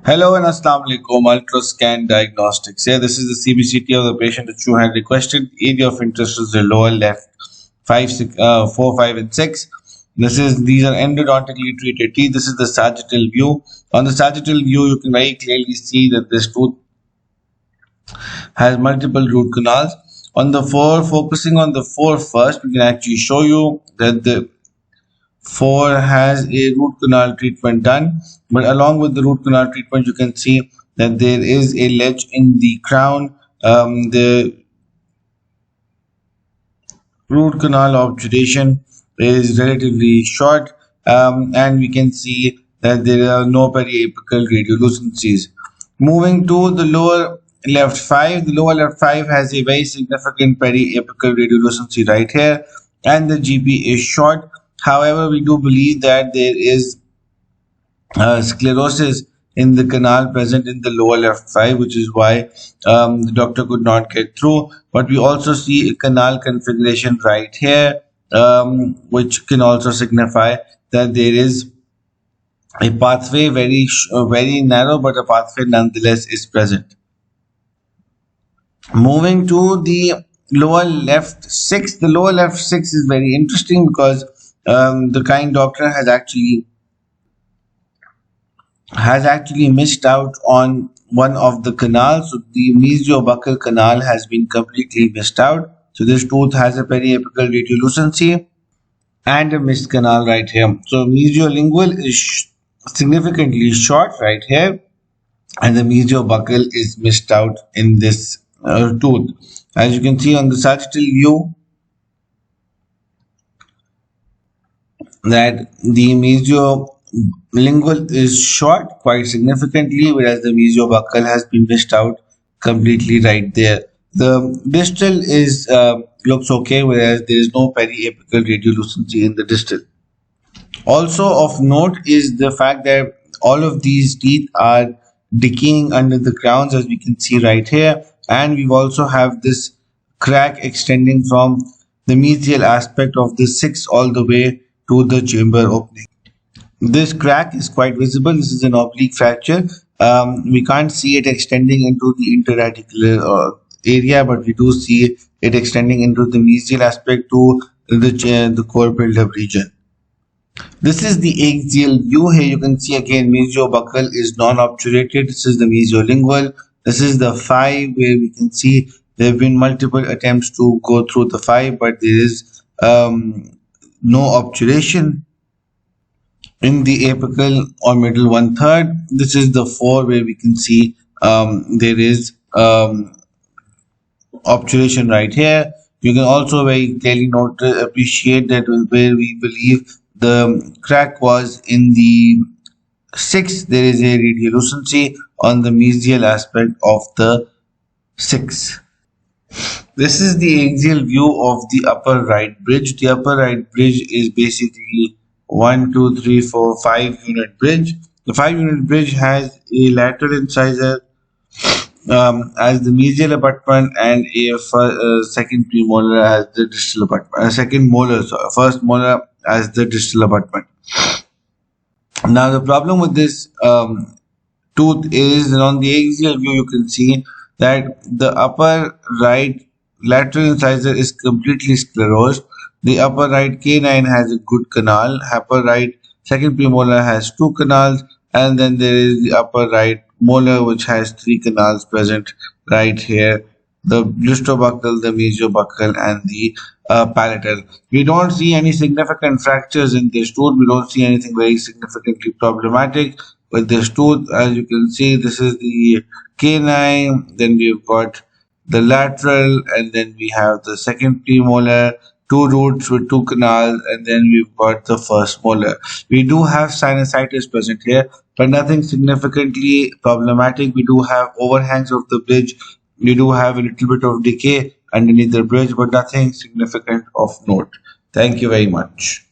Hello and Assalamu alaikum. Ultrascan Diagnostics. Here, this is the CBCT of the patient that you had requested. Area of interest is the lower left, 4, 5, and 6. These are endodontically treated teeth. This is the sagittal view. On the sagittal view, you can very clearly see that this tooth has multiple root canals. On the 4, focusing on the 4 first, we can actually show you that the 4 has a root canal treatment done, but along with the root canal treatment you can see that there is a ledge in the crown. The root canal obturation is relatively short, and we can see that there are no periapical radiolucencies. Moving to the lower left 5, the lower left 5 has a very significant periapical radiolucency right here, and the GP is short. However, we do believe that there is sclerosis in the canal present in the lower left 5, which is why the doctor could not get through. But we also see a canal configuration right here, which can also signify that there is a pathway, very narrow, but a pathway nonetheless is present. Moving to the lower left 6, the lower left 6 is very interesting because the kind doctor has actually missed out on one of the canals. So the mesiobuccal canal has been completely missed out. So this tooth has a periapical radiolucency and a missed canal right here. So mesiolingual is significantly short right here, and the mesiobuccal is missed out in this tooth. As you can see on the sagittal view, that the mesiolingual is short quite significantly, whereas the mesiobuccal has been missed out completely right there. The distal is looks okay, whereas there is no periapical radiolucency in the distal. Also of note is the fact that all of these teeth are decaying under the crowns, as we can see right here, and we also have this crack extending from the mesial aspect of the 6 all the way to the chamber opening. This crack is quite visible. This is an oblique fracture. We can't see it extending into the interradicular area, but we do see it extending into the mesial aspect to the core buildup region. This is the axial view. Here you can see again mesiobuccal is non-obturated. This is the mesiolingual. This is the 5, where we can see there have been multiple attempts to go through the 5, but there is no obturation in the apical or middle 1/3. This is the 4, where we can see there is obturation right here. You can also very clearly appreciate that where we believe the crack was in the 6, there is a radiolucency on the mesial aspect of the 6. This is the axial view of the upper right bridge. The upper right bridge is basically 1, 2, 3, 4, 5 unit bridge. The 5 unit bridge has a lateral incisor as the mesial abutment, and a second premolar as the distal abutment. First molar as the distal abutment. Now the problem with this tooth is that on the axial view you can see that the upper right lateral incisor is completely sclerosed. The upper right canine has a good canal. Upper right second premolar has 2 canals, and then there is the upper right molar, which has 3 canals present right here: the blistobuccal, the mesiobuccal, and the palatal. We don't see any significant fractures in this tooth. We don't see anything very significantly problematic with this tooth. As you can see, this is the canine, then we've got the lateral, and then we have the second premolar, 2 roots with 2 canals, and then we've got the first molar. We do have sinusitis present here, but nothing significantly problematic. We do have overhangs of the bridge. We do have a little bit of decay underneath the bridge, but nothing significant of note. Thank you very much.